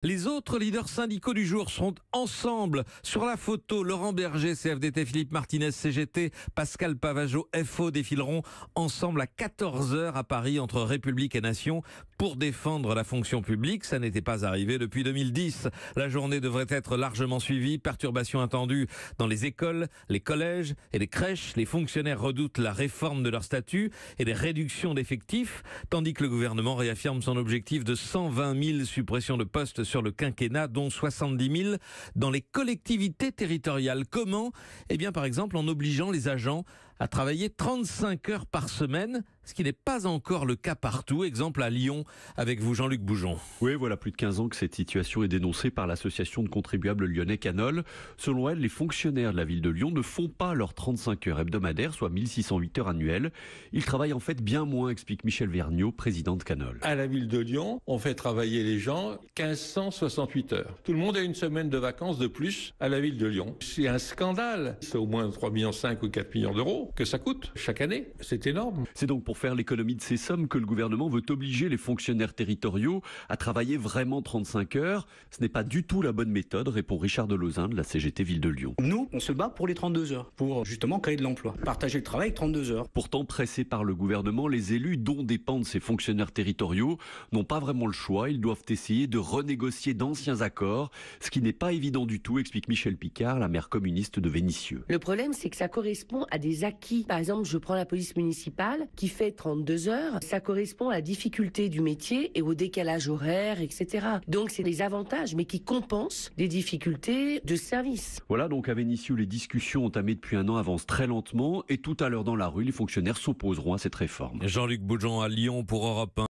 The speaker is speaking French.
Les autres leaders syndicaux du jour seront ensemble. Sur la photo, Laurent Berger, CFDT, Philippe Martinez, CGT, Pascal Pavageau, FO défileront ensemble à 14h à Paris entre République et Nation pour défendre la fonction publique. Ça n'était pas arrivé depuis 2010. La journée devrait être largement suivie. Perturbations attendues dans les écoles, les collèges et les crèches. Les fonctionnaires redoutent la réforme de leur statut et les réductions d'effectifs, tandis que le gouvernement réaffirme son objectif de 120 000 suppressions de postes sur le quinquennat, dont 70 000 dans les collectivités territoriales. Comment ? Eh bien, par exemple, en obligeant les agents à travailler 35 heures par semaine, ce qui n'est pas encore le cas partout. Exemple à Lyon, avec vous Jean-Luc Boujon. Oui, voilà plus de 15 ans que cette situation est dénoncée par l'association de contribuables lyonnais Canol. Selon elle, les fonctionnaires de la ville de Lyon ne font pas leurs 35 heures hebdomadaires, soit 1608 heures annuelles. Ils travaillent en fait bien moins, explique Michel Vergniaud, président de Canol. À la ville de Lyon, on fait travailler les gens 1568 heures. Tout le monde a une semaine de vacances de plus à la ville de Lyon. C'est un scandale. C'est au moins 3,5 millions ou 4 millions d'euros que ça coûte chaque année. C'est énorme. C'est donc pour faire l'économie de ces sommes que le gouvernement veut obliger les fonctionnaires territoriaux à travailler vraiment 35 heures. Ce n'est pas du tout la bonne méthode, répond Richard Delozin de la CGT Ville de Lyon. Nous, on se bat pour les 32 heures, pour justement créer de l'emploi. Partager le travail avec 32 heures. Pourtant, pressés par le gouvernement, les élus dont dépendent ces fonctionnaires territoriaux n'ont pas vraiment le choix. Ils doivent essayer de renégocier d'anciens accords, ce qui n'est pas évident du tout, explique Michel Picard, la maire communiste de Vénissieux. Le problème, c'est que ça correspond à des acquis. Par exemple, je prends la police municipale qui fait 32 heures. Ça correspond à la difficulté du métier et au décalage horaire, etc. Donc, c'est des avantages, mais qui compensent des difficultés de service. Voilà, donc à Vénissieux, les discussions entamées depuis un an avancent très lentement et tout à l'heure dans la rue, les fonctionnaires s'opposeront à cette réforme. Jean-Luc Boujon à Lyon pour Europe 1.